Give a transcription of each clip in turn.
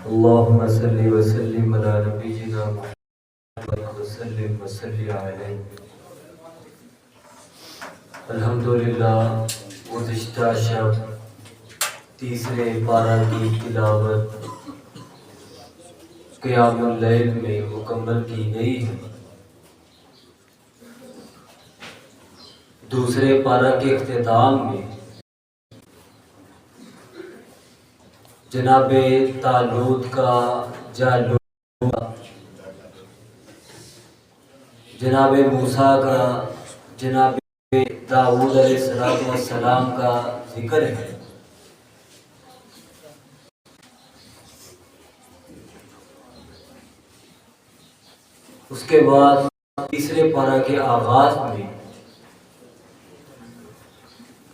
اللهم صل وسلم على نبينا محمد وسلم وصلی علیہ۔ الحمدللہ گزشتہ شب تیسرے پارہ کی تلاوت قیام اللیل میں مکمل کی گئی ہے۔ دوسرے پارہ کے اختتام میں جناب طالوت کا جالوت، جناب موسیٰ کا، جناب داؤد علیہ السلام کا ذکر ہے۔ اس کے بعد تیسرے پارہ کے آغاز میں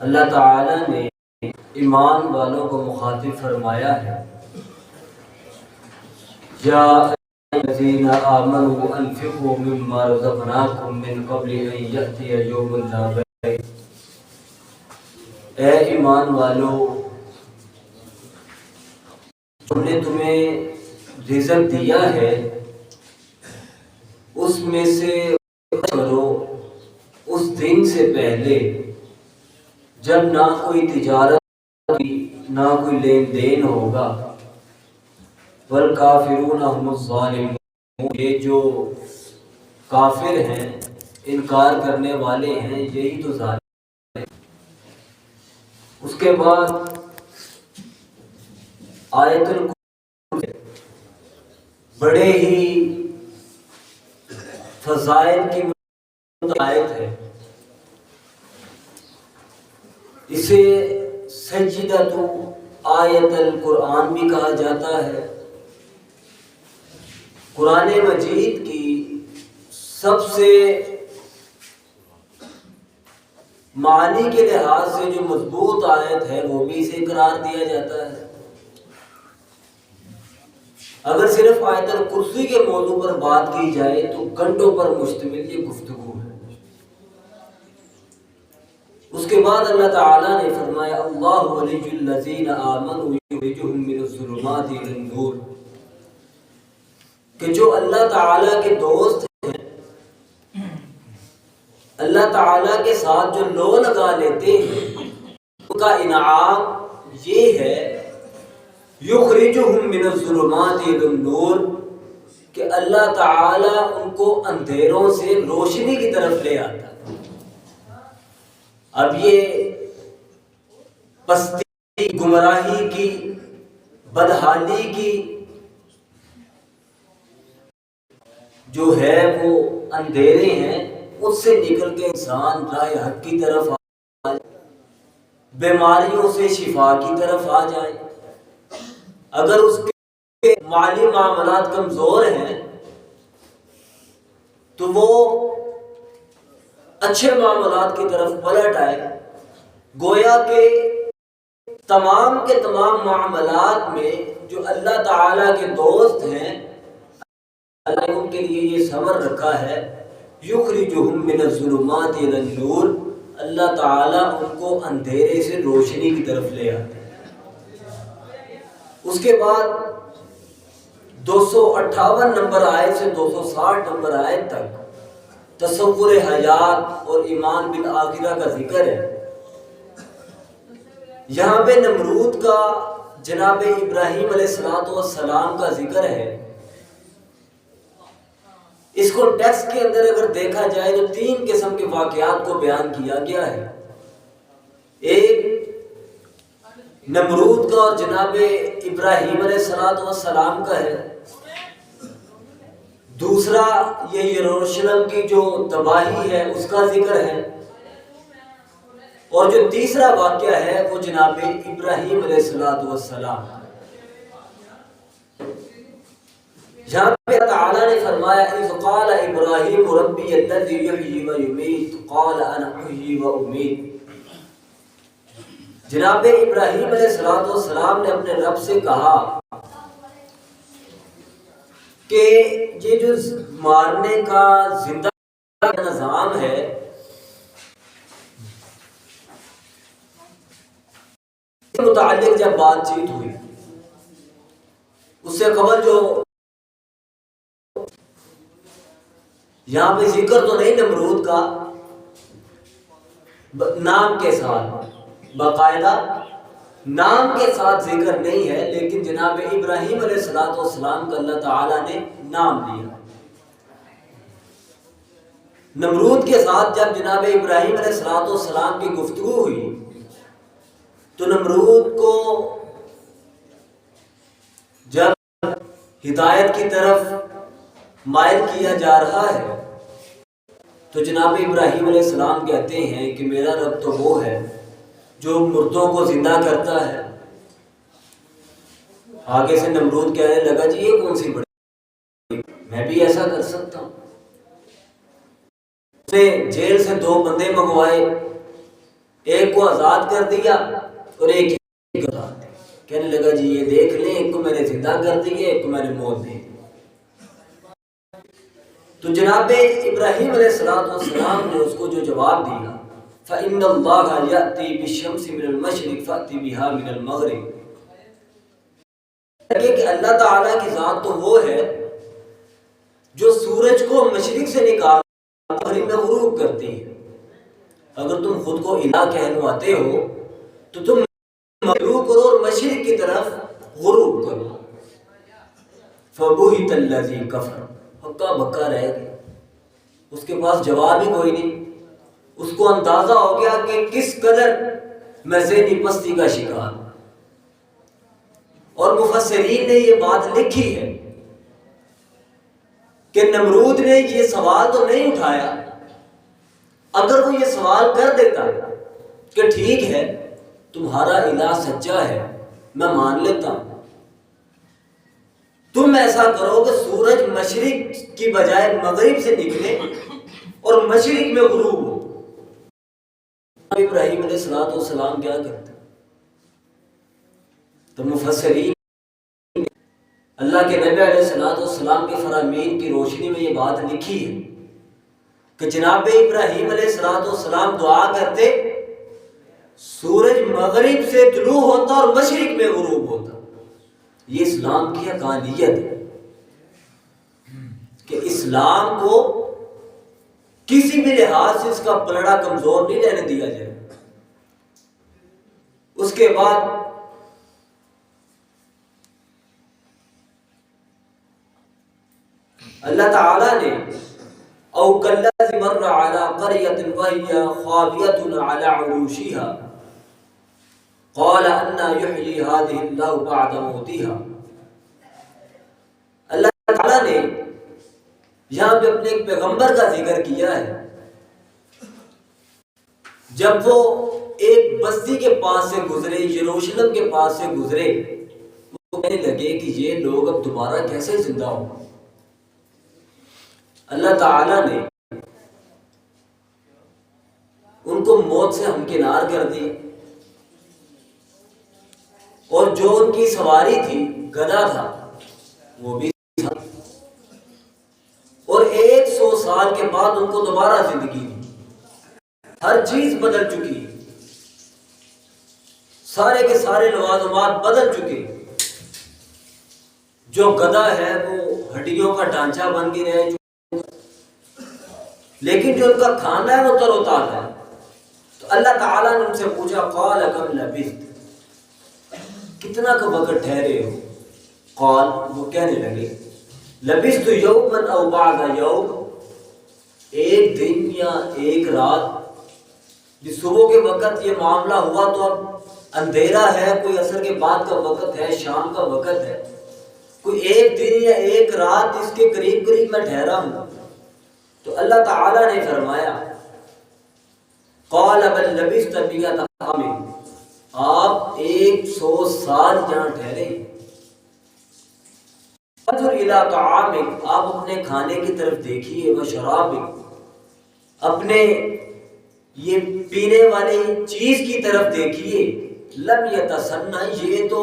اللہ تعالی نے ایمان والوں کو مخاطب فرمایا ہے، یا الذین آمنوا انفقوا مما رزقناکم من قبل ان یأتی یوم لا بیع۔ اے ایمان والو، ہم نے تمہیں رزق دیا ہے، اس میں سے کرو اس دن سے پہلے جب نہ کوئی تجارت نہ کوئی لین دین ہوگا، والکافرون هم الظالمون، یہ جو کافر ہیں، انکار کرنے والے ہیں، یہی تو ظالم ہیں۔ اس کے بعد آیت الکرسی بڑے ہی فضائل کی آیت ہے، اسے سجدۃ آیت القرآن بھی کہا جاتا ہے۔ قرآن مجید کی سب سے معنی کے لحاظ سے جو مضبوط آیت ہے وہ بھی اسے قرار دیا جاتا ہے۔ اگر صرف آیت الکرسی کے موضوع پر بات کی جائے تو گھنٹوں پر مشتمل یہ گفتگو ہے۔ اس کے بعد اللہ تعالیٰ نے فرمایا، اللہ ولی الذین آمنوا یخرجہم من الظلمات الی النور، کہ جو اللہ تعالیٰ کے دوست ہیں، اللہ تعالیٰ کے ساتھ جو لو لگا لیتے ہیں، ان کا انعام یہ ہے، یخرجہم من الظلمات الی النور، کہ اللہ تعالیٰ ان کو اندھیروں سے روشنی کی طرف لے آتا ہے۔ اب یہ پستی، گمراہی کی، بدحالی کی جو ہے وہ اندھیرے ہیں، اس سے نکل کے انسان راہ حق کی طرف آ جائے، بیماریوں سے شفا کی طرف آ جائے۔ اگر اس کے مالی معاملات کمزور ہیں تو وہ اچھے معاملات کی طرف پلٹ آئے، گویا کہ تمام کے تمام معاملات میں جو اللہ تعالیٰ کے دوست ہیں، اللہ نے ان کے لیے یہ صبر رکھا ہے، یخرجہم من الظلمات الی النور، اللہ تعالیٰ ان کو اندھیرے سے روشنی کی طرف لے آتے ہیں۔ اس کے بعد 258 نمبر آیت سے 260 نمبر آیت تک تصور حیات اور ایمان بالآخرہ کا ذکر ہے۔ یہاں پہ نمرود کا جناب ابراہیم علیہ السلام کا ذکر ہے۔ اس کو ٹیکسٹ کے اندر اگر دیکھا جائے تو 3 قسم کے واقعات کو بیان کیا گیا ہے۔ ایک نمرود کا اور جناب ابراہیم علیہ السلام کا ہے، دوسرا یہ یروشلم کی جو تباہی ہے اس کا ذکر ہے، اور جو تیسرا واقعہ ہے وہ جناب ابراہیم علیہ السلام۔ جہاں پہ تعالیٰ نے فرمایا، اذ قال ابراہیم ربی الذی یحیی و یمیت قال انا احیی و امیت۔ جناب ابراہیم علیہ السلام نے اپنے رب سے کہا کہ یہ جو مارنے کا زندہ کا نظام ہے، متعلق جب بات چیت ہوئی، اس سے قبل جو یہاں پہ ذکر تو نہیں نمرود کا نام کے ساتھ، باقاعدہ نام کے ساتھ ذکر نہیں ہے، لیکن جناب ابراہیم علیہ السلام کا اللہ تعالیٰ نے نام لیا۔ نمرود کے ساتھ جب جناب ابراہیم علیہ السلام کی گفتگو ہوئی تو نمرود کو جب ہدایت کی طرف مائل کیا جا رہا ہے تو جناب ابراہیم علیہ السلام کہتے ہیں کہ میرا رب تو وہ ہے جو مردوں کو زندہ کرتا ہے۔ آگے سے نمرود کہنے لگا جی یہ کون سی بڑی، میں بھی ایسا کر سکتا ہوں۔ اس نے جیل سے 2 بندے منگوائے، ایک کو آزاد کر دیا اور ایک کو آزاد دیا۔ کہنے لگا جی یہ دیکھ لیں، ایک کو میں نے زندہ کر دیا، ایک کو میں نے موت دی۔ تو جناب ابراہیم علیہ السلام نے اس کو جو جواب دیا فَإِنَّ اللَّهَ يَأْتِي بِالشَّمْسِ مِنَ الْمَشْرِقِ فَأْتِ بِهَا مِنَ الْمَغْرِبِ، کہ اللہ تعالیٰ کی ذات تو وہ ہے جو سورج کو مشرق سے نکال مغرب میں غروب کرتی ہے۔ اگر تم خود کو الہ کہلواتے ہو تو تم مغروب کرو اور مشرق کی طرف غروب کرو۔ فَبُهِتَ الَّذِي كَفَرَ، ہکا بکا رہ گیا، اس کے پاس جواب ہی کوئی نہیں۔ اس کو اندازہ ہو گیا کہ کس قدر میں ذہنی پستی کا شکار۔ اور مفسرین نے یہ بات لکھی ہے کہ نمرود نے یہ سوال تو نہیں اٹھایا، اگر وہ یہ سوال کر دیتا کہ ٹھیک ہے تمہارا الہ سچا ہے میں مان لیتا ہوں، تم ایسا کرو کہ سورج مشرق کی بجائے مغرب سے نکلے اور مشرق میں غروب ہو۔ ابراہیم علیہ السلام کیا کرتے؟ تو مفسرین اللہ کے نبی علیہ السلام کے فرامین کی روشنی میں یہ بات لکھی ہے کہ جناب ابراہیم علیہ السلام دعا کرتے سورج مغرب سے طلوع ہوتا اور مشرق میں غروب ہوتا۔ یہ اسلام کی حقانیت ہے کہ اسلام کو کسی بھی لحاظ سے اس کا پلڑا کمزور نہیں رہنے دیا جائے۔ اس کے بعد اللہ تعالیٰ نے او کالذی مر علی قریۃ وہی خاویۃ علی عروشها قال انا یحیی هذه اللہ بعد موتها۔ اللہ تعالیٰ نے یہاں پہ اپنے ایک پیغمبر کا ذکر کیا ہے۔ جب وہ ایک بستی کے پاس سے گزرے، یروشلم کے پاس سے گزرے، وہ کہنے لگے کہ یہ لوگ اب دوبارہ کیسے زندہ ہوں۔ اللہ تعالیٰ نے ان کو موت سے ہمکنار کر دی، اور جو ان کی سواری تھی گدھا تھا وہ بھی تھا، اور 100 سال کے بعد ان کو دوبارہ زندگی دی۔ ہر چیز بدل چکی، سارے کے سارے لوازمات بدل چکے۔ جو گدھا ہے وہ ہڈیوں کا ڈھانچہ بن کے رہے، لیکن جو ان کا کھانا ہے وہ تر و تازہ ہے۔ تو اللہ تعالیٰ نے ان سے پوچھا قال کم لبثت، کتنا کا وقت ٹھہرے ہو؟ قال، وہ کہنے لگے لبثت یوما او بعض یوم، ایک دن یا ایک رات۔ جس صبح کے وقت یہ معاملہ ہوا تو اب اندھیرا ہے، کوئی عصر کے بعد کا وقت ہے، شام کا وقت ہے، کوئی ایک دن یا ایک رات اس کے قریب قریب میں ٹھہرا ہوں۔ تو اللہ تعالیٰ نے فرمایا قال بل لبثت مئۃ عام، آپ 100 سال جہاں ٹھہرے۔ انظر الی طعامک، آپ اپنے کھانے کی طرف دیکھیے، و شرابک، اپنے یہ پینے والی چیز کی طرف دیکھیے، لم یتسنہ، یہ تو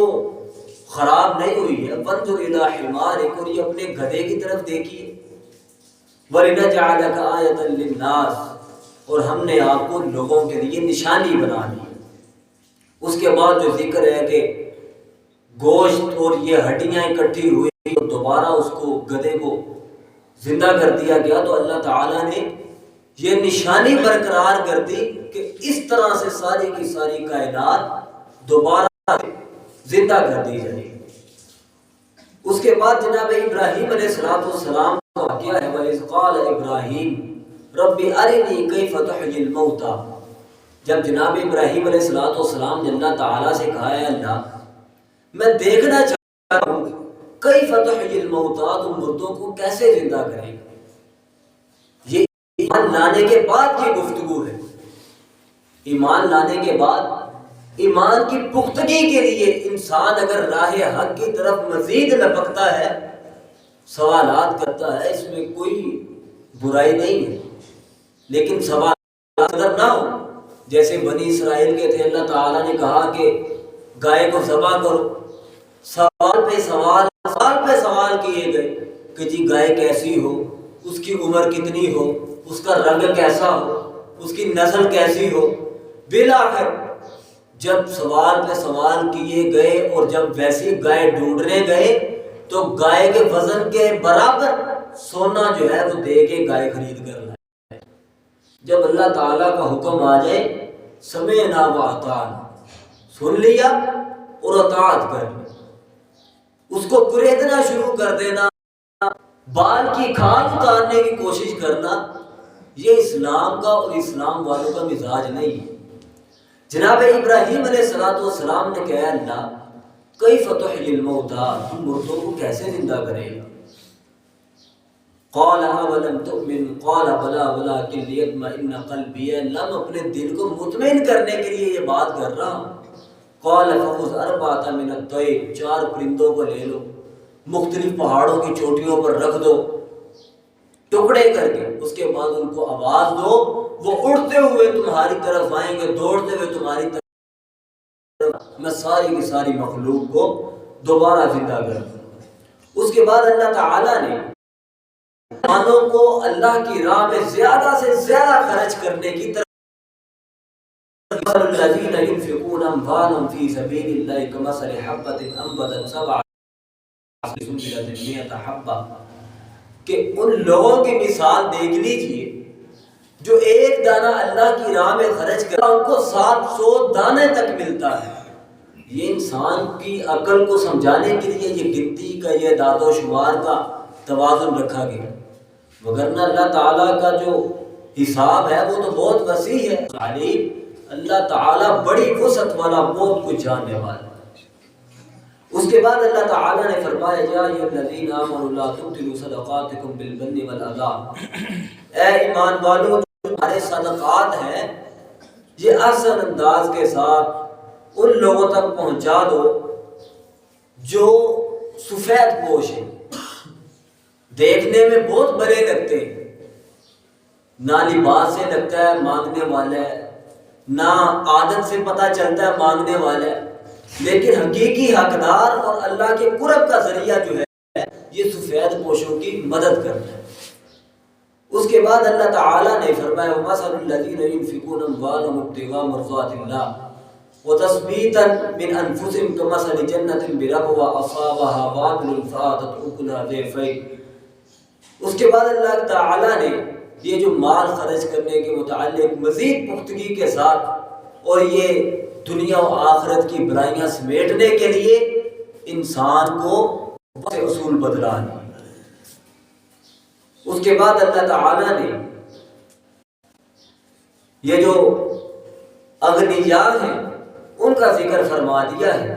خراب نہیں ہوئی ہے، وانظر الی حمارک، اور یہ اپنے گدھے کی طرف دیکھیے، وَلِنَجْعَلَكَ آیَةً لِلنَّاسِ، اور ہم نے آپ کو لوگوں کے لیے نشانی بنا دی۔ اس کے بعد جو ذکر ہے کہ گوشت اور یہ ہڈیاں اکٹھی ہوئی اور دوبارہ اس کو گدھے کو زندہ کر دیا گیا، تو اللہ تعالیٰ نے یہ نشانی برقرار کر دی کہ اس طرح سے ساری کی ساری کائنات دوبارہ زندہ کر دی جائے گی۔ اس کے بعد جناب ابراہیم علیہ السلام کا واقعہ ہے، وَإِذْ قَالَ إِبْرَاهِيمُ رَبِّ أَرِنِي كَيْفَ تُحْيِي الْمَوْتَى، جب جناب ابراہیم علیہ السلام نے اللہ تعالیٰ سے کہا ہے اللہ میں دیکھنا چاہتا ہوں کیف تحیی الموتیٰ، تم مردوں کو کیسے زندہ کرے گا۔ یہ ایمان لانے کے بعد کی گفتگو ہے، ایمان لانے کے بعد ایمان کی پختگی کے لیے انسان اگر راہ حق کی طرف مزید لپکتا ہے، سوالات کرتا ہے، اس میں کوئی برائی نہیں ہے، لیکن سوالات اگر نہ ہو، جیسے بنی اسرائیل کے تھے، اللہ تعالیٰ نے کہا کہ گائے کو ذبح کرو، سوال پہ سوال کیے گئے کہ جی گائے کیسی ہو، اس کی عمر کتنی ہو، اس کا رنگ کیسا ہو، اس کی نسل کیسی ہو۔ بالآخر جب سوال پہ سوال کیے گئے اور جب ویسی گائے ڈھونڈنے گئے تو گائے کے وزن کے برابر سونا جو ہے وہ دے کے گائے خرید کر لائے۔ جب اللہ تعالیٰ کا حکم آ جائے سمعنا واطعنا، سن لیا اور اطاعت کر لی، اس کو کریدنا شروع کر دینا، بال کی کھال اتارنے کی کوشش کرنا، یہ اسلام کا اور اسلام والوں کا مزاج نہیں ہے۔ جناب ابراہیم علیہ السلام نے کہا اللہ کیف تحیی الموتیٰ، تم مردوں کو کیسے زندہ کرے گا۔ قال اولم تؤمن قال بلا ولکن لیطمئن قلبی، اللہ میں اپنے دل کو مطمئن کرنے کے لیے یہ بات کر رہا ہوں۔ قال فخذ اربعۃ من الطیر، 4 پرندوں کو لے لو، مختلف پہاڑوں کی چوٹیوں پر رکھ دو ٹکڑے کر کے، اس کے بعد ان کو آواز دو، وہ اڑتے ہوئے تمہاری طرف آئیں گے، دوڑتے ہوئے تمہاری طرف، میں ساری کی ساری مخلوق کو دوبارہ زندہ کر دوں۔ اس کے بعد اللہ تعالیٰ نے انسانوں کو اللہ کی راہ میں زیادہ سے زیادہ خرچ کرنے کی طرف، الذین ينفقون اموالهم في سبيل الله كمثل حبة انبتت 7 سنبلة 100 حبة، کہ ان لوگوں کی مثال دیکھ لیجئے جو ایک دانہ اللہ کی راہ میں خرچ کرتا ان کو 700 دانے تک ملتا ہے۔ یہ انسان کی عقل کو سمجھانے کے لیے یہ گنتی کا، یہ اعداد و شمار کا توازن رکھا گیا، وگرنہ اللہ تعالیٰ کا جو حساب ہے وہ تو بہت وسیع ہے، علیم، اللہ تعالیٰ بڑی وسعت والا، بہت کچھ جاننے والا۔ اس کے بعد اللہ تعالیٰ نے فرمایا یا ایھا الذین آمنوا لا تبطلوا صدقاتکم بالمن والأذى، اے ایمان والو تمہارے صدقات ہیں یہ احسن انداز کے ساتھ ان لوگوں تک پہنچا دو جو سفید پوش ہیں، دیکھنے میں بہت بڑے لگتے ہیں، نہ لباس سے لگتا ہے مانگنے والا ہے، نہ عادت سے پتہ چلتا ہے مانگنے والا ہے، لیکن حقیقی حقدار اور اللہ کے قرب کا ذریعہ جو ہے یہ سفید پوشوں کی مدد کرتا ہے۔ اس کے بعد اللہ تعالیٰ نے فرمایا وَمَثَلُ الَّذِينَ يُنْفِقُونَ أَمْوَالَهُمُ ابْتِغَاءَ مَرْضَاتِ اللَّهِ وَتَثْبِيتًا مِنْ أَنفُسِهِمْ كَمَثَلِ جَنَّةٍ بِرَبْوَةٍ أَصَابَهَا وَابِلٌ فَآتَتْ أُكُلَهَا ضِعْفَيْنِ۔ اس کے بعد اللہ تعالیٰ نے یہ جو مال خرچ کرنے کے متعلق مزید پختگی کے ساتھ اور یہ دنیا و آخرت کی برائیاں سمیٹنے کے لیے انسان کو بہت سے اصول بدلا دی۔ اس کے بعد اللہ تعالیٰ نے یہ جو اغنیاء ہیں ان کا ذکر فرما دیا ہے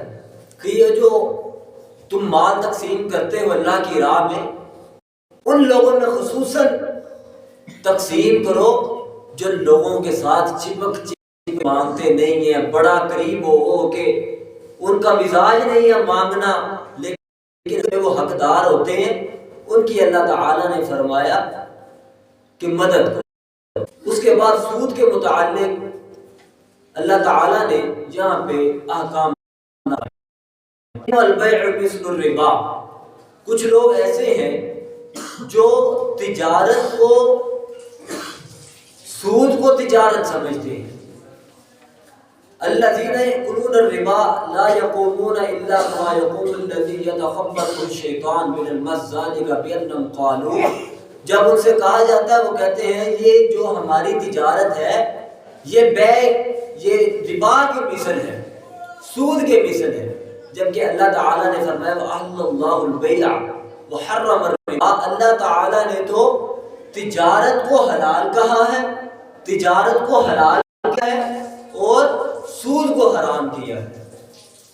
کہ یہ جو تم مال تقسیم کرتے ہو اللہ کی راہ میں، ان لوگوں میں خصوصاً تقسیم کرو جو لوگوں کے ساتھ چپک مانگتے نہیں ہیں، بڑا قریب ہو کہ ان کا مزاج نہیں ہے مانگنا، لیکن وہ حقدار ہوتے ہیں، ان کی اللہ تعالیٰ نے فرمایا کہ مدد کرو۔ اس کے بعد سود کے متعلق اللہ تعالیٰ نے یہاں پہ احکام البیع مثل الربا، کچھ لوگ ایسے ہیں جو تجارت کو، سود کو تجارت سمجھتے ہیں، الذین یأکلون الربا لا یقومون الا کما یقوم الذی یتخبطہ الشیطان من المس ذلک بأنہم قالوا، جب ان سے کہا جاتا ہے وہ کہتے ہیں یہ جو ہماری تجارت ہے یہ یہ ربا کے مثل ہے، سود کے مثل ہے، جبکہ اللہ تعالیٰ نے فرمایا وَأَحَلَّ اللَّهُ الْبَيْعَ وَحَرَّمَ الرِّبَا، اللہ تعالیٰ نے تو تجارت کو حلال کہا ہے، تجارت کو حلال کیا ہے اور سود کو حرام کیا ہے۔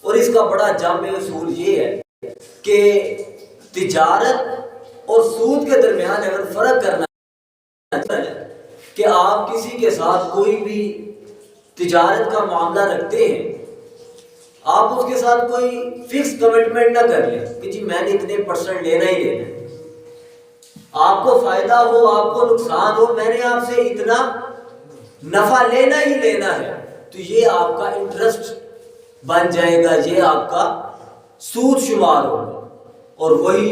اور اس کا بڑا جامع اصول یہ ہے کہ تجارت اور سود کے درمیان اگر فرق کرنا ہے کہ آپ کسی کے ساتھ کوئی بھی تجارت کا معاملہ رکھتے ہیں، آپ اس کے ساتھ کوئی فکس کمٹمنٹ نہ کر لیں کہ جی میں نے اتنے پرسنٹ لینا ہی لینا ہے، آپ کو فائدہ ہو آپ کو نقصان ہو میں نے آپ سے اتنا نفع لینا ہی لینا ہے، تو یہ آپ کا انٹرسٹ بن جائے گا، یہ آپ کا سود شمار ہوگا۔ اور وہی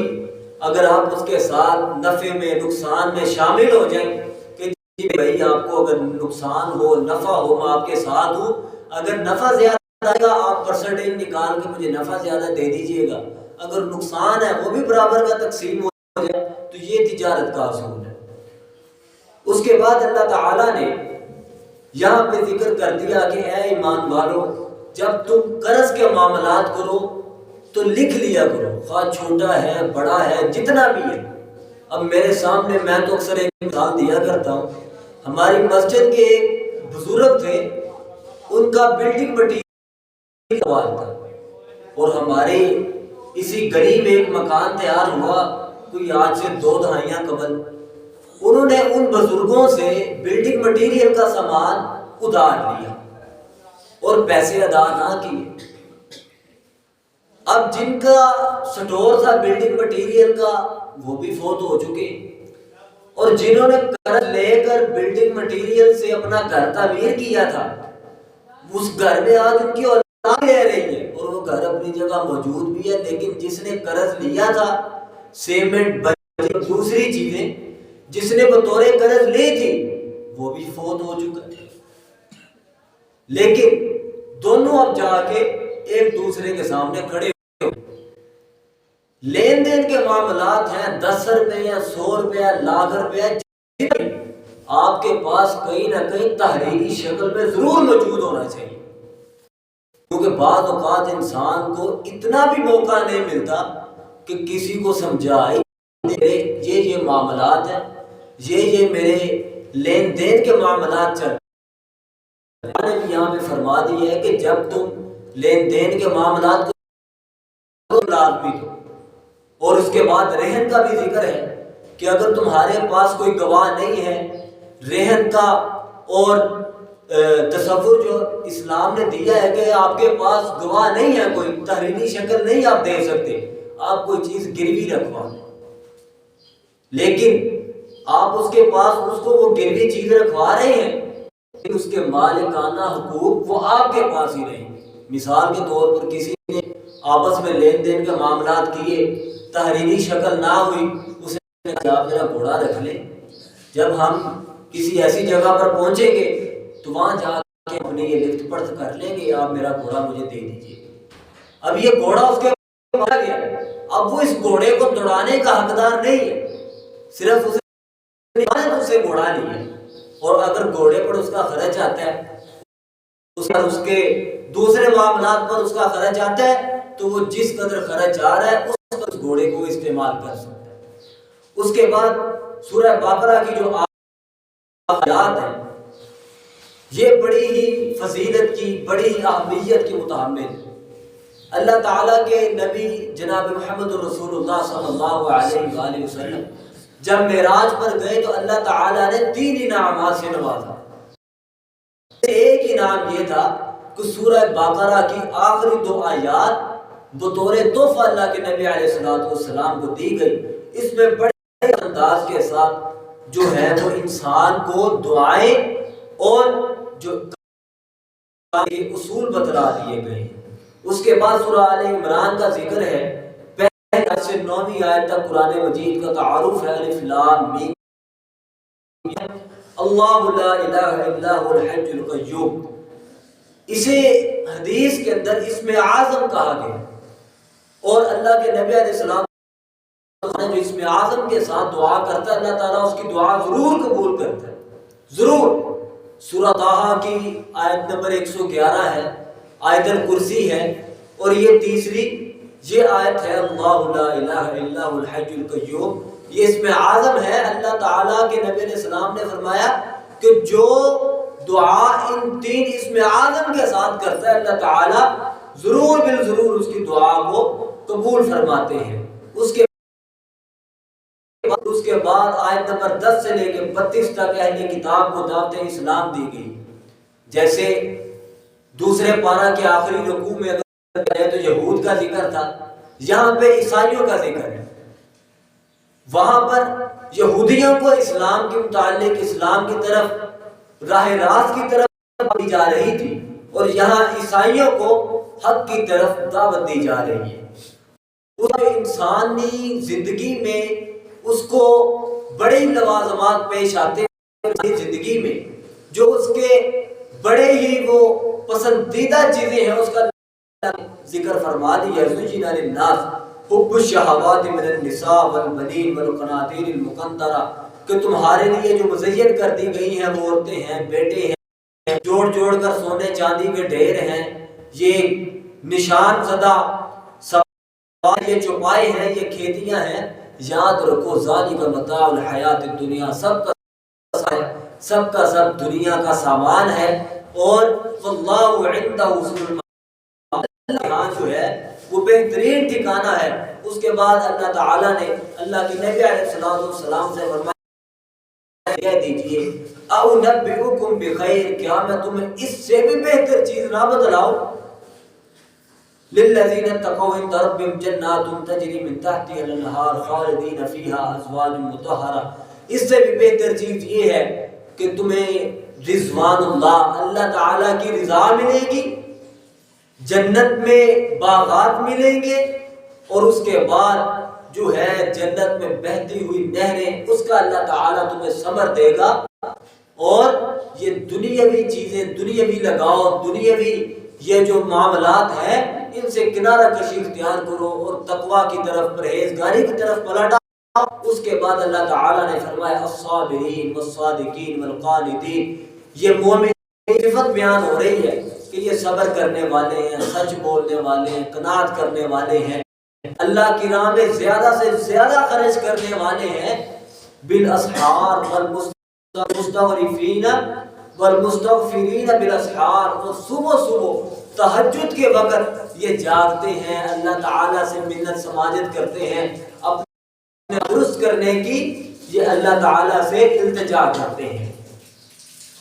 اگر آپ اس کے ساتھ نفع میں نقصان میں شامل ہو جائیں کہ جی بھائی آپ کو اگر نقصان ہو نفع ہو میں آپ کے ساتھ ہوں، اگر نفع زیادہ آئے گا آپ پرسنٹیج نکال کے مجھے نفع زیادہ دے دیجئے گا، اگر نقصان ہے وہ بھی برابر کا تقسیم ہو جائے، تو یہ تجارت کا اصول ہے۔ اس کے بعد اللہ تعالیٰ نے یہاں پہ ذکر کر دیا کہ اے ایمان والو جب تم قرض کے معاملات کرو تو لکھ لیا کرو، خواہ چھوٹا ہے بڑا ہے جتنا بھی ہے۔ اب میرے سامنے میں تو اکثر ایک مثال دیا کرتا ہوں، ہماری مسجد کے ایک بزرگ تھے، ان کا بلڈنگ مٹیریل تھا اور ہمارے اسی گلی میں ایک مکان تیار ہوا کوئی آج سے 2 دہائیاں قبل، انہوں نے ان بزرگوں سے بلڈنگ مٹیریل کا سامان ادھار لیا اور پیسے ادا نہ کیے۔ اب جن کا سٹور تھا بلڈنگ مٹیریل کا وہ بھی فوت ہو چکے، اور جنہوں نے قرض لے کر بلڈنگ مٹیریل سے اپنا گھر تعمیر کیا تھا اس گھر میں آج ان کی اولاد رہ رہی ہے اور وہ گھر اپنی جگہ موجود بھی ہے، لیکن جس نے قرض لیا تھا سیمنٹ دوسری چیزیں جس نے بطور قرض لی تھی وہ بھی فوت ہو چکا ہے، لیکن دونوں اب جا کے ایک دوسرے کے سامنے کھڑے ہوئے، لین دین کے معاملات ہیں 10 روپے یا 100 روپے لاکھ روپے، آپ کے پاس کہیں نہ کہیں تحریری شکل میں ضرور موجود ہونا چاہیے، کیونکہ بعض اوقات انسان کو اتنا بھی موقع نہیں ملتا کہ کسی کو سمجھائے یہ معاملات ہیں، یہ میرے لین دین کے معاملات چل رہے ہیں۔ یہاں پہ فرما دیا ہے کہ جب تم لین دین کے معاملات کو لازمی دو، اور اس کے بعد رہن کا بھی ذکر ہے کہ اگر تمہارے پاس کوئی گواہ نہیں ہے رہن کا، اور تصور جو اسلام نے دیا ہے کہ آپ کے پاس گواہ نہیں ہے، کوئی تحریری شکل نہیں آپ دے سکتے، آپ کوئی چیز گروی رکھوا لیں، لیکن آپ اس کے پاس اس کو وہ گروی چیز رکھوا رہے ہیں، اس کے مالکانہ حقوق وہ آپ کے پاس ہی رہیں گے۔ مثال کے طور پر کسی نے آپس میں لین دین کے معاملات کیے، تحریری شکل نہ ہوئی، اسے کہا آپ میرا گھوڑا رکھ لیں، جب ہم کسی ایسی جگہ پر پہنچیں گے تو وہاں جا کے اپنے یہ لکھت پڑھ کر لیں گے، آپ میرا گھوڑا مجھے دے دیجیے۔ اب یہ گھوڑا اس کے پاس گیا، اب وہ اس گھوڑے کو دوڑانے کا حقدار نہیں ہے، صرف اسے گھوڑا نہیں ہے، اور اگر گھوڑے پر اس کا خرچ آتا ہے، اس کے دوسرے معاملات پر اس کا خرچ آتا ہے، تو وہ جس قدر خرچ آ رہا ہے اس گھوڑے کو استعمال کر سکتا ہے۔ اس کے بعد سورہ بقرہ کی جو آیات ہیں یہ بڑی ہی فضیلت کی، بڑی ہی اہمیت کی متحمل۔ اللہ تعالیٰ کے نبی جناب محمد رسول اللہ صلی اللہ علیہ وآلہ وسلم جب معراج پر گئے تو اللہ تعالیٰ نے 3 انعامات سے نوازا۔ ایک انعام یہ تھا کہ سورہ بقرہ کی آخری 2 آیات بطور تحفہ اللہ کے نبی علیہ السلام کو دی گئی، اس میں بڑے انداز کے ساتھ جو ہے وہ انسان کو دعائیں اور جو اصول بتلا دیے گئے۔ اس کے بعد سورہ آل عمران کا ذکر ہے، پہلے آیت سے 9ویں آیت تک قرآن مجید کا تعارف ہے، الف لام میم، اللہ لا الہ الا هو الحی القیوم۔ اسے حدیث کے اندر اسم اعظم کہا گیا، اور اللہ کے نبی علیہ السلام جو اسم اعظم کے ساتھ دعا کرتا ہے اللہ تعالیٰ اس کی دعا ضرور قبول کرتا ہے، ضرور۔ سورہ طٰہٰ کی آیت نمبر 111 ہے، آیت الکرسی ہے، اور یہ تیسری یہ آیت ہے اللہ لا الہ الا هو الحی القیوم، یہ اسم اعظم ہے۔ اللہ تعالیٰ کے نبی علیہ السلام نے فرمایا کہ جو دعا ان تین اسم اعظم کے ساتھ کرتا ہے اللہ تعالیٰ ضرور بالضرور اس کی دعا کو قبول فرماتے ہیں۔ اس کے بعد آیت نمبر 10 سے لے کے 32 تک اہل کتاب کو دعوت اسلام دی گئی۔ جیسے دوسرے پارہ کے آخری رکوع میں اگر کہے تو یہود کا ذکر تھا، یہاں پہ عیسائیوں کا ذکر ہے۔ وہاں پر یہودیوں کو اسلام کے متعلق اسلام کی طرف راہ راست کی طرف دی جا رہی تھی، اور یہاں عیسائیوں کو حق کی طرف دعوت دی جا رہی ہے۔ اس انسانی زندگی میں اس کو بڑے لوازمات پیش آتے ہیں زندگی میں، جو اس کے بڑے ہی وہ پسندیدہ چیزیں ہیں اس کا ذکر فرما دیا، زُيِّنَ لِلنَّاسِ حُبُّ الشَّهَوَاتِ مِنَ النِّسَاءِ وَالْبَنِينَ وَالْقَنَاطِيرِ الْمُقَنطَرَةِ کہ تمہارے لیے جو مزین کر دی گئی ہیں وہ عورتیں ہیں، بیٹے ہیں، جوڑ جوڑ کر سونے چاندی کے ڈھیر ہیں، یہ نشان زدہ سوار، یہ چوپائے ہیں، یہ کھیتیاں ہیں۔ یاد رکھو ذالک متاع الحیات الدنیا، سب کا سب دنیا کا سامان ہے، اور واللہ عنده حسن المآب، اللہ جو ہے وہ بہترین ٹھکانہ ہے۔ اس کے بعد اللہ تعالیٰ نے اللہ کے نبی علیہ السلام سے فرمایا کہہ دیجئے اَأُنَبِّئُكُمْ بِخَيْرٍ، کیا میں تمہیں اس سے بھی بہتر چیز نہ بتلاؤں؟ للذین اتقوا عند ربهم جنات تجری من تحتها الانہار خالدین فیہا ازواج مطہرہ، اس سے بھی بہتر چیز یہ ہے کہ تمہیں رضوان اللہ تعالیٰ کی رضا ملے گی، جنت میں باغات ملیں گے، اور اس کے بعد جو ہے جنت میں بہتی ہوئی نہریں، اس کا اللہ تعالیٰ تمہیں ثمر دے گا۔ اور یہ دنیاوی چیزیں، دنیاوی لگاؤ، دنیاوی یہ جو معاملات ہیں ان سے کنارہ کشی اختیار کرو اور تقویٰ کی طرف، پرہیزگاری کی طرف پلٹ آؤ۔ اس کے بعد اللہ تعالیٰ نے فرمایا الصابرین والصادقین والقانتین، یہ مومن کی صفت بیان ہو رہی ہے کہ یہ صبر کرنے والے ہیں، سچ بولنے والے ہیں، قناعت کرنے والے ہیں، اللہ کی راہ میں زیادہ سے زیادہ خرچ کرنے والے ہیں۔ بالاسحار والمستغفرین بالاسحار، اور صبح صبح تہجد کے وقت یہ جاگتے ہیں، اللہ تعالیٰ سے منت سماجت کرتے ہیں، اپنے درست کرنے کی یہ اللہ تعالیٰ سے التجا کرتے ہیں۔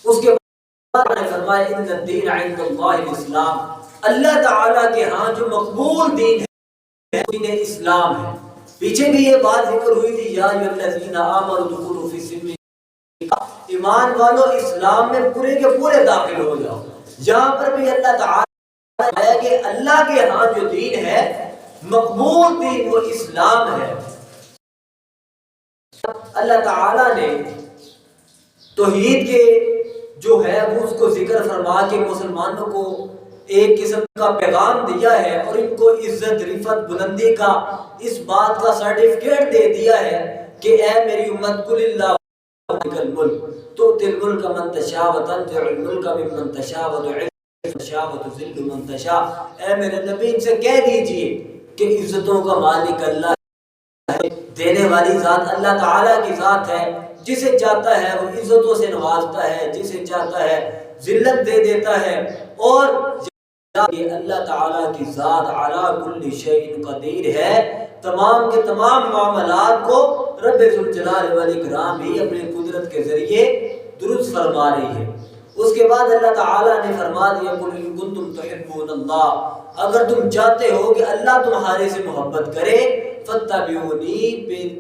اس کے بعد نے فرمایا ان الدین عند اللہ الاسلام، اللہ تعالیٰ کے ہاں جو مقبول دین ہے دین اسلام ہے۔ پیچھے بھی یہ بات ذکر ہوئی تھی یا ایھا الذین آمنوا ادخلوا فی السلم، ایمان والو اسلام میں پورے کے پورے داخل ہو جاؤ۔ یہاں پر بھی اللہ تعالیٰ ہے کہ اللہ کے ہاں جو دین ہے مقبول دین وہ اسلام ہے۔ اللہ تعالیٰ نے توحید کے جو ہے وہ اس کو ذکر فرما کے مسلمانوں کو ایک قسم کا پیغام دیا ہے، اور ان کو عزت، رفعت، بلندی کا اس بات کا سرٹیفکیٹ دے دیا ہے کہ اے میری امت قل اللہ الملک تؤتی الملک من تشاء وتنزع الملک ممن تشاء وتعز من تشاء وتذل من تشاء، اے میرے نبی ان سے کہہ دیجئے کہ عزتوں کا مالک اللہ ہے، دینے والی ذات اللہ تعالیٰ کی ذات ہے، جسے چاہتا ہے وہ عزتوں سے نوازتا ہے، جسے چاہتا ہے ذلت دے دیتا ہے، اور یہ اللہ تعالیٰ کی ذات علی کل شیء قدیر ہے، تمام کے تمام معاملات کو رب ذوالجلال والاکرام ہی اپنے قدرت کے ذریعے درست فرما رہی ہے۔ اس کے بعد اللہ تعالیٰ نے فرما دیا قل ان کنتم تحبون اللہ، اگر تم چاہتے ہو کہ اللہ تمہارے سے محبت کرے فاتبعونی،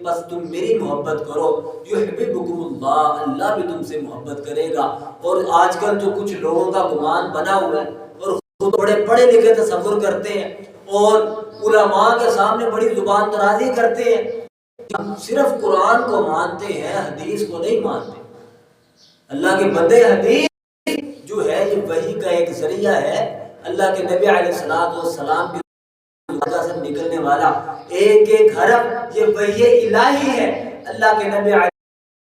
پس تم میری محبت کرو، یحببکم اللہ، اللہ بھی تم سے محبت کرے گا۔ اور آج کل تو کچھ لوگوں کا گمان بنا ہوا ہے اور خود بڑے پڑھے لکھے تصور کرتے ہیں اور علماء کے سامنے بڑی زبان درازی کرتے ہیں، ہم صرف قرآن کو مانتے ہیں، حدیث کو نہیں مانتے۔ اللہ کے بندے، حدیث جو ہے یہ وحی کا ایک ذریعہ ہے اللہ کے نبی علیہ السلام کی سے نکلنے والا ایک ایک حرف یہ وحی الہی ہے۔ اللہ کے نبی علیہ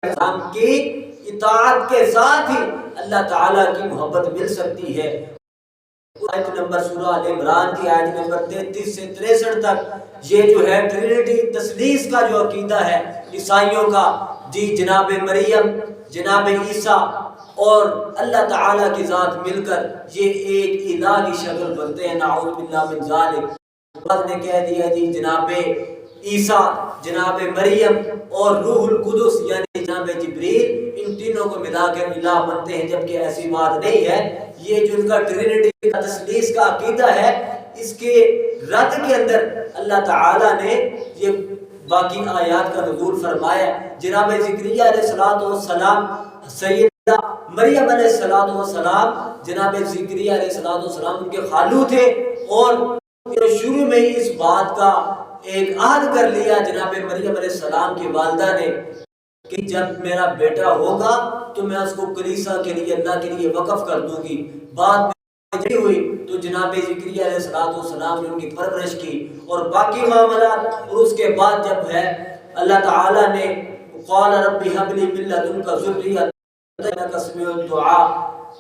السلام کی اطاعت کے ساتھ ہی اللہ تعالیٰ کی محبت مل سکتی ہے۔ آیت نمبر سورہ آل عمران کی آیت نمبر 33 سے 63 تک یہ جو ہے ٹرینٹی تثلیث کا جو عقیدہ ہے عیسائیوں کا، جی جناب مریم، جناب عیسیٰ اور اللہ تعالیٰ کی ذات مل کر یہ ایک الہ کی شکل بنتے ہیں، نعوذ باللہ من ذالک۔ بعض نے کہہ دیا جی جناب عیسیٰ، جناب مریم اور روح القدس یعنی جناب جبریل، ان تینوں کو ملا کر الہ بنتے ہیں، جبکہ ایسی بات نہیں ہے۔ یہ جو ان کا ٹرینٹی کا تثلیث کا عقیدہ ہے، اس کے رد کے اندر اللہ تعالیٰ نے یہ باقی آیات کا نزول فرمایا۔ جناب زکریا علیہ السلام، سیدہ مریم علیہ السلام، جناب زکریا علیہ السلام ان کے خالو تھے، اور شروع میں ہی اس بات کا ایک عہد کر لیا جناب مریم علیہ السلام کی والدہ نے کہ جب میرا بیٹا ہوگا تو میں اس کو کلیسا کے لیے، اللہ کے لیے وقف کر دوں گی۔ بعد میں ہوئی تو جناب زکریا علیہ السلام نے ان کی پرورش کی اور باقی معاملات، اور اس کے بعد جب ہے اللہ تعالیٰ نے قال رب هب لي من لدنك ذرية انك سميع الدعاء،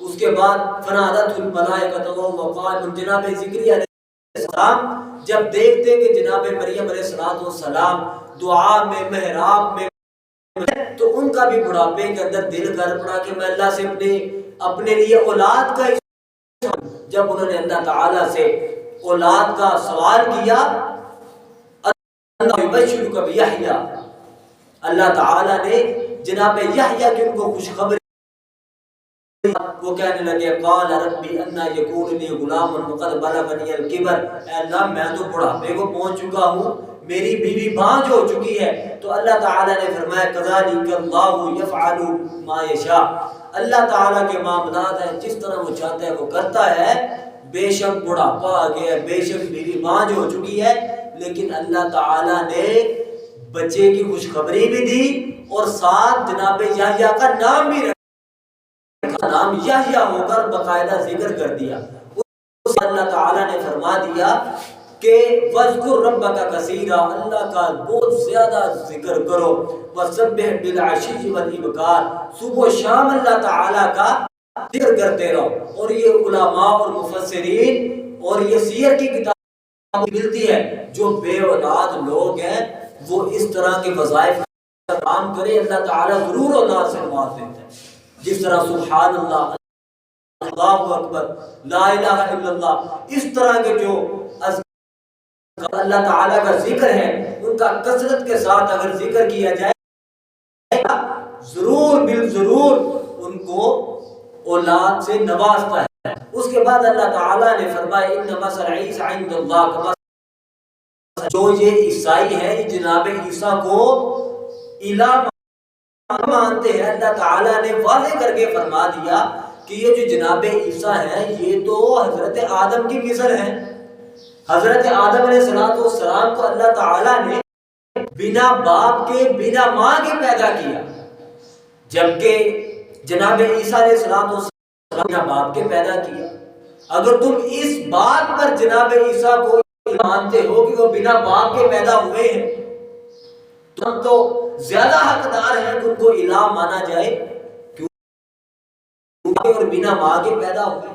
اس کے بعد فنادته الملائکۃ وهو قائم، جناب زکریا علیہ السلام جب دیکھتے کہ جناب مریم علیہ السلام دعا میں، محراب میں، تو ان کا بھی بڑھاپے کے اندر دل کر پڑا کہ میں اللہ سے اپنے لیے اولاد کا، جب انہوں نے اللہ تعالیٰ سے اولاد کا سوال کیا، اللہ تعالیٰ نے جناب یحییٰ کی ان کو خوشخبری، وہ کہنے لگے قال ربی انا یکون لی غلام وقد بلغنی الکبر، اے اللہ میں تو بڑھاپے کو پہنچ چکا ہوں، میری بیوی بانجھ ہو چکی ہے۔ تو اللہ تعالیٰ نے فرمایا کذالک اللہ یفعل ما یشاء، اللہ تعالیٰ کے معاملات ہیں، جس طرح وہ چاہتا ہے وہ کرتا ہے۔ بے شک بڑھاپا آ گیا، بے شک بیوی بانجھ ہو چکی ہے، لیکن اللہ تعالیٰ نے بچے کی خوشخبری بھی دی اور ساتھ جناب یحییٰ کا نام بھی رکھا، نام یحییٰ ہو کر باقاعدہ ذکر کر دیا۔ اللہ تعالیٰ نے فرما دیا کہ وَاذْكُرْ رَبَّكَ كَثِيرًا، اللہ کا بہت زیادہ ذکر کرو، وَسَبِّحْ بِالْعَشِيِّ وَالْإِبْكَارِ، صبح و شام اللہ تعالیٰ کا ذکر کرتے رہو۔ اور یہ علماء اور مفسرین اور یہ سیر کی کتاب ملتی ہے، جو بے اولاد لوگ ہیں وہ اس طرح کے وظائف کا کام کرے، اللہ تعالیٰ ضرور اولاد سے نواز دیتا ہے، جس طرح سبحان اللہ، اللہ اکبر، لا الہ الا اللہ، اس طرح کے جو اللہ تعالیٰ کا ذکر ہے ان کا کثرت کے ساتھ اگر ذکر کیا جائے ضرور بالضرور ان کو اولاد سے نوازتا ہے۔ اس کے بعد اللہ تعالیٰ نے فرمایا ان مثل عیسی عند اللہ، جو یہ عیسائی ہیں یہ جناب عیسیٰ کو الہ مانتے ہیں، اللہ تعالیٰ نے واضح کر کے فرما دیا کہ یہ جو جناب عیسیٰ ہیں یہ تو حضرت آدم کی مثل ہیں۔ حضرت آدم علیہ السلام کو اللہ تعالیٰ نے بنا باپ کے، بنا ماں کے پیدا کیا، جبکہ جناب عیسیٰ علیہ السلام بنا باپ کے پیدا کیا۔ اگر تم اس بات پر جناب عیسیٰ کو مانتے ہو کہ وہ بنا باپ کے پیدا ہوئے ہیں، تو ہم تو زیادہ حقدار ہیں کہ ان کو الہ مانا جائے، کیونکہ اور بنا ماں کے پیدا ہوئے۔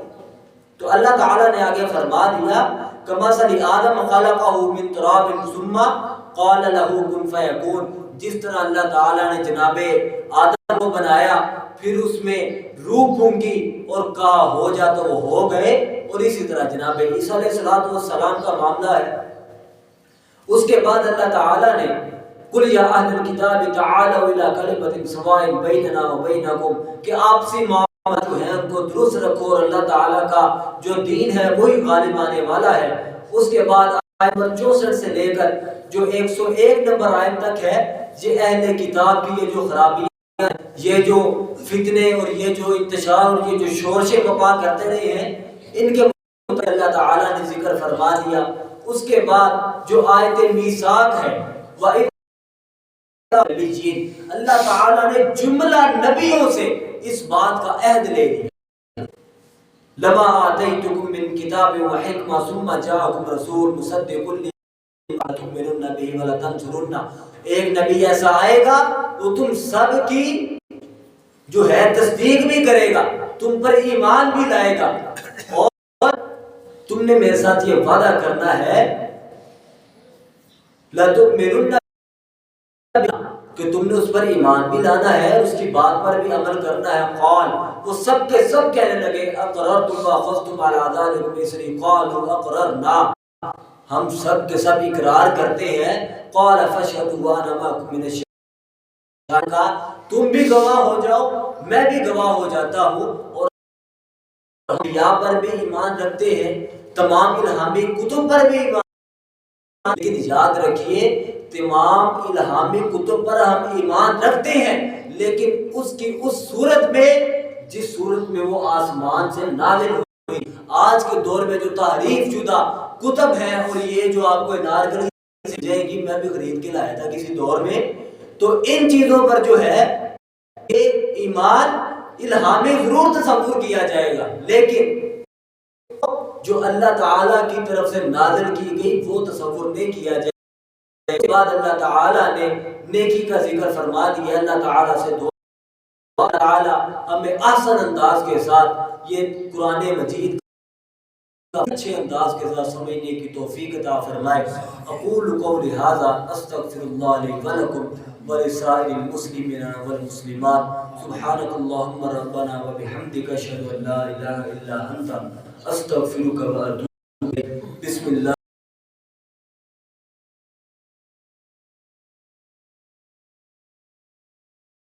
تو اللہ تعالیٰ نے آگے فرما دیا کمثل آدم خلقہ من تراب ثم قال له کن فیکون، جس طرح اللہ تعالیٰ نے جناب آدم کو بنایا، پھر اس میں روح پھونکی اور کہا ہو جا تو وہ ہو گئے، اور اسی طرح جناب عیسیٰ علیہ السلام کا معاملہ ہے۔ اس کے بعد اللہ تعالیٰ نے قل یا اہل الکتاب تعالوا الی کلمۃ سواء بیننا وبینکم، کہ آپسی معاملات جو ہیں ان کو درست رکھو، اور اللہ تعالیٰ کا جو دین ہے وہی غالب آنے والا ہے۔ اس کے بعد آیت نمبر 64 سے لے کر جو 101 نمبر آیت تک ہے، یہ اہل کتاب کی یہ جو خرابیاں، یہ جو فتنے اور یہ جو انتشار اور یہ جو شورش بپا کرتے رہے ہیں، ان کے متعلق اللہ تعالیٰ نے ذکر فرما دیا۔ اس کے بعد جو آیت میثاق ہے، اللہ تعالیٰ نے جملہ نبیوں سے اس بات کا عہد لے لیا لما آتیتکم من کتاب و حکمہ ثم جاءکم رسول مصدق لما تؤمنون به ولتنصرن، ایک نبی ایسا آئے گا وہ تم سب کی جو ہے تصدیق بھی کرے گا، تم پر ایمان بھی لائے گا، اور تم نے میرے ساتھ یہ وعدہ کرنا ہے لَتُؤْمِنُنَّ کہ تم نے اس پر ایمان بھی لانا ہے، اس کی بات پر بھی عمل کرنا ہے۔ قال، وہ سب کے سب کہنے لگے اقررتم واخذتم علی ذلکم اسری، قالوا اقررنا، ہم سب کے سب اقرار کرتے ہیں۔ قال فاشهدوا وانا معكم من الشاهدين، کا تم بھی گواہ ہو جاؤ میں بھی گواہ ہو جاتا ہوں، اور ہم یہاں پر بھی ایمان رکھتے ہیں، تمام الہامی کتب پر بھی ایمان، لیکن یاد رکھیے تمام الہامی کتب پر ہم ایمان رکھتے ہیں، لیکن اس کی اس صورت میں جس صورت میں وہ آسمان سے نازل ہوئی۔ آج کے دور میں جو تحریف شدہ کتب ہیں، اور یہ جو آپ کو انارکلی سے جائے گی، میں بھی خرید کے لایا تھا کسی دور میں، تو ان چیزوں پر جو ہے یہ ایمان الہامی ضرور تصور کیا جائے گا، لیکن جو اللہ تعالیٰ کی طرف سے نازل کی گئی وہ تصور نہیں کیا جائے۔ اس کے بعد اللہ تعالیٰ نے نیکی کا ذکر فرما دیا، اللہ تعالیٰ سے دعا، تعالیٰ ہمیں احسن انداز کے ساتھ یہ قرآن مجید کا اچھے انداز کے ساتھ سمجھنے کی توفیق عطا فرمائے۔ اقول قولی ھذا استغفر اللہ لی ولکم ولسائر المسلمین والمسلمات، سبحانک اللہم ربنا وبحمدک اشہد ان لا الہ الا انت استغفرک واتوب